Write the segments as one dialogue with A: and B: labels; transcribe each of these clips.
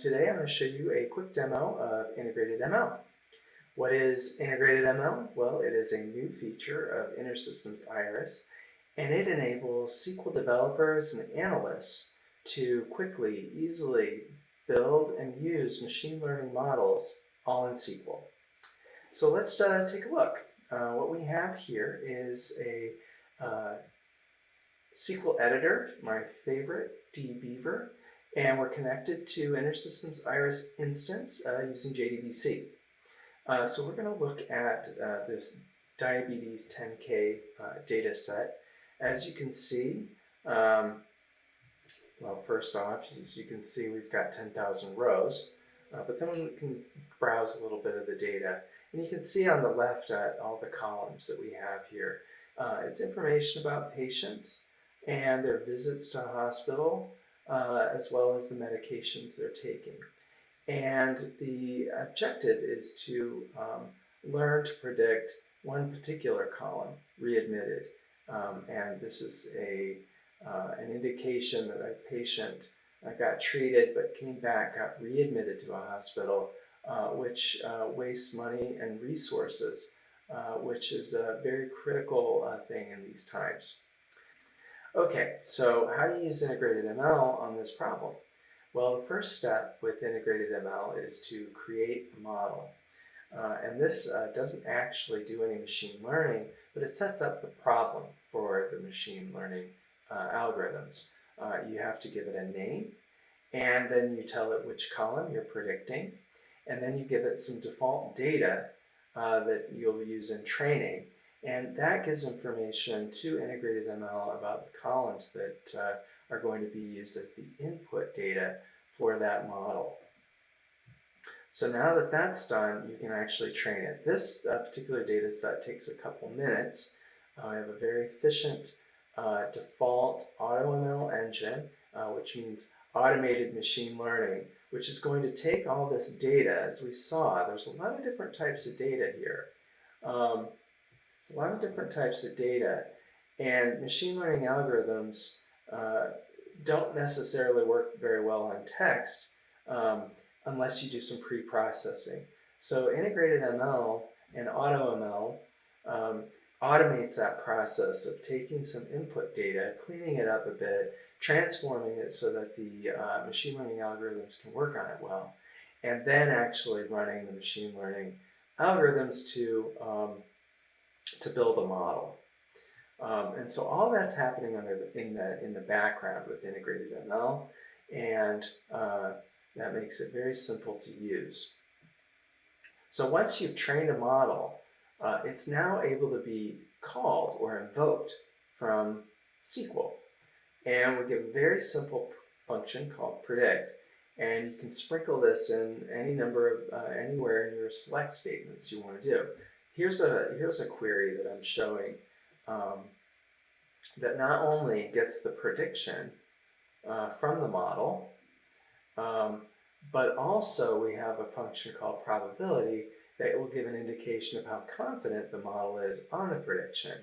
A: Today I'm going to show you a quick demo of IntegratedML. What is IntegratedML? Well, it is a new feature of InterSystems IRIS, and it enables SQL developers and analysts to quickly, easily build and use machine learning models all in SQL. So let's take a look. What we have here is a SQL editor, my favorite, dbeaver, and we're connected to InterSystems IRIS instance using JDBC. So we're going to look at this diabetes 10K data set. As you can see, well, first off, as you can see, we've got 10,000 rows, but then we can browse a little bit of the data. And you can see on the left all the columns that we have here. It's information about patients and their visits to a hospital, as well as the medications they're taking. And the objective is to learn to predict one particular column, readmitted. And this is an indication that a patient got treated but came back, got readmitted to a hospital, which wastes money and resources, which is a very critical thing in these times. Okay, so how do you use IntegratedML on this problem? Well, the first step with IntegratedML is to create a model. And this doesn't actually do any machine learning, but it sets up the problem for the machine learning algorithms. You have to give it a name, and then you tell it which column you're predicting, and then you give it some default data that you'll use in training. And that gives information to IntegratedML about the columns that are going to be used as the input data for that model. So now that that's done, you can actually train it. This particular data set takes a couple minutes. We have a very efficient default AutoML engine, which means automated machine learning, which is going to take all this data. As we saw, there's a lot of different types of data here. It's a lot of different types of data, and machine learning algorithms don't necessarily work very well on text unless you do some pre-processing. So IntegratedML and AutoML automates that process of taking some input data, cleaning it up a bit, transforming it so that the machine learning algorithms can work on it well, and then actually running the machine learning algorithms to build a model. And so all that's happening in the background with IntegratedML, and that makes it very simple to use. So once you've trained a model, it's now able to be called or invoked from SQL. And we give a very simple function called predict, and you can sprinkle this in any number of anywhere in your select statements you want to do. Here's a query that I'm showing that not only gets the prediction from the model, but also we have a function called probability that will give an indication of how confident the model is on the prediction.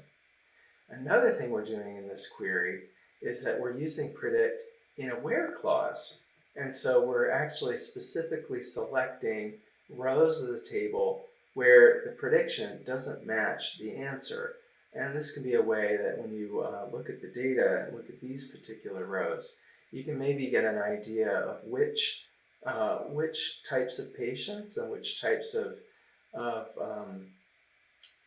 A: Another thing we're doing in this query is that we're using predict in a where clause. And so we're actually specifically selecting rows of the table where the prediction doesn't match the answer. And this can be a way that when you look at the data and look at these particular rows, you can maybe get an idea of which types of patients and which types of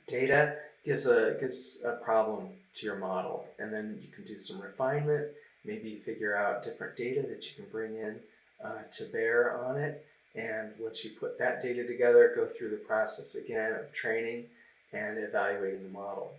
A: data gives a problem to your model. And then you can do some refinement, maybe figure out different data that you can bring in to bear on it. And once you put that data together, go through the process again of training and evaluating the model.